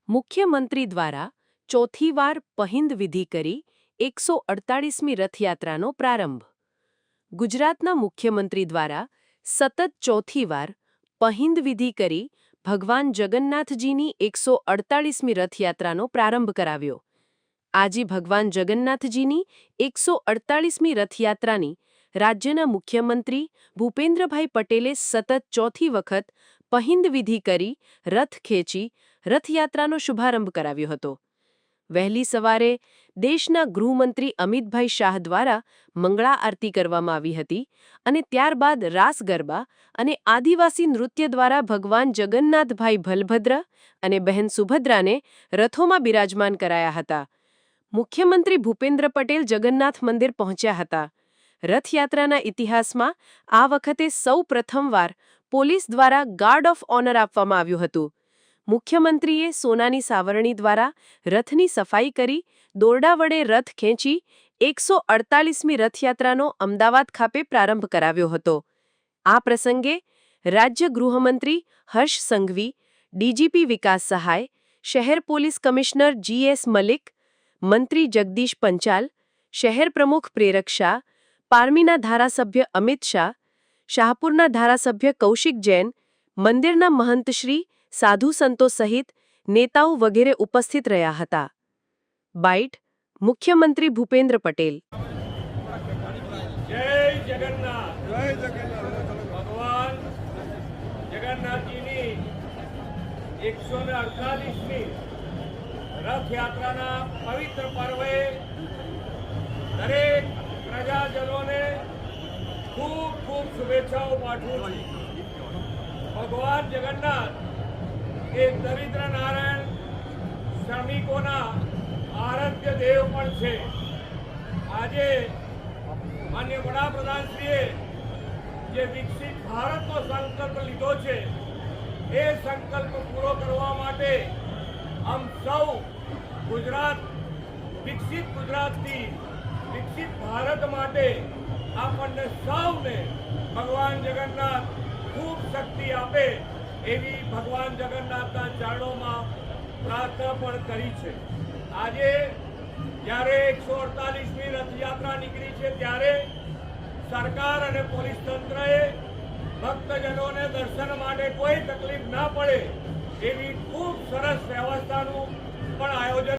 મુખ્યમંત્રી દ્વારા ચોથી વાર પહિંદ વિધિ કરી 148મી રથયાત્રાનો પ્રારંભ. ગુજરાતના મુખ્યમંત્રી દ્વારા સતત ચોથી વાર પહિંદ વિધિ કરી ભગવાન જગન્નાથજીની 148મી રથયાત્રાનો પ્રારંભ કરાવ્યો. આજે ભગવાન જગન્નાથજીની 148મી રથયાત્રાની રાજ્યના મુખ્યમંત્રી ભૂપેન્દ્રભાઈ પટેલે સતત ચોથી વખત પહિંદ વિધિ કરી રથ ખેંચી રથયાત્રાનો શુભારંભ કરાવ્યો હતો. વહેલી સવારે દેશના ગૃહમંત્રી અમિતભાઈ શાહ દ્વારા મંગળા આરતી કરવામાં આવી હતી અને ત્યારબાદ રાસ ગરબા અને આદિવાસી નૃત્ય દ્વારા ભગવાન જગન્નાથભાઈ બલભદ્ર અને બહેન સુભદ્રાને રથોમાં બિરાજમાન કરાયા હતા. મુખ્યમંત્રી ભૂપેન્દ્ર પટેલ જગન્નાથ મંદિર પહોંચ્યા હતા. રથયાત્રાના ઇતિહાસમાં આ વખતે સૌ પ્રથમવાર પોલીસ દ્વારા ગાર્ડ ઓફ ઓનર આપવામાં આવ્યું હતું. મુખ્યમંત્રીએ સોનાની સાવરણી દ્વારા રથની સફાઈ કરી દોરડા વડે રથ ખેંચી 148મી રથયાત્રાનો અમદાવાદ ખાતે પ્રારંભ કરાવ્યો હતો. આ પ્રસંગે રાજ્ય ગૃહમંત્રી હર્ષ સંઘવી, ડીજીપી વિકાસ સહાય, શહેર પોલીસ કમિશનર GS મલિક, મંત્રી જગદીશ પંચાલ, શહેર પ્રમુખ પ્રેરક શાહ, પારમીના ધારાસભ્ય અમિત શાહ, શાહપુરના ધારાસભ્ય કૌશિક જૈન, મંદિરના મહંતશ્રી, સાધુ સંતો સહિત નેતાઓ વગેરે ઉપસ્થિત રહ્યા હતા. બાઇટ મુખ્યમંત્રી ભૂપેન્દ્ર પટેલ. જય જગન્નાથ. જય જગન્નાથ. ભગવાન જગન્નાથજીની 148મી રથયાત્રાના પવિત્ર પર્વે દરેક પ્રજાજનોને ખૂબ ખૂબ શુભેચ્છાઓ પાઠવું છું. ભગવાન જગન્નાથ એ દરિદ્ર નારાયણ શ્રમિકોના આરાધ્ય દેવ પણ છે. આજે માન્ય વડાપ્રધાનશ્રીએ જે વિકસિત ભારતનો સંકલ્પ લીધો છે એ સંકલ્પ પૂરો કરવા માટે આમ સૌ ગુજરાત વિકસિત ગુજરાતથી વિકસિત ભારત માટે આપણને સૌને ભગવાન જગન્નાથ ખૂબ શક્તિ આપે એવી ભગવાન જગન્નાથના ચરણોમાં પ્રાર્થના પણ કરી છે. આજે જ્યારે 148મી રથયાત્રા નીકળી છે ત્યારે સરકાર અને પોલીસ તંત્રએ ભક્તજનોને દર્શન માટે કોઈ તકલીફ ના પડે એવી ખૂબ સરસ વ્યવસ્થાનું પણ આયોજન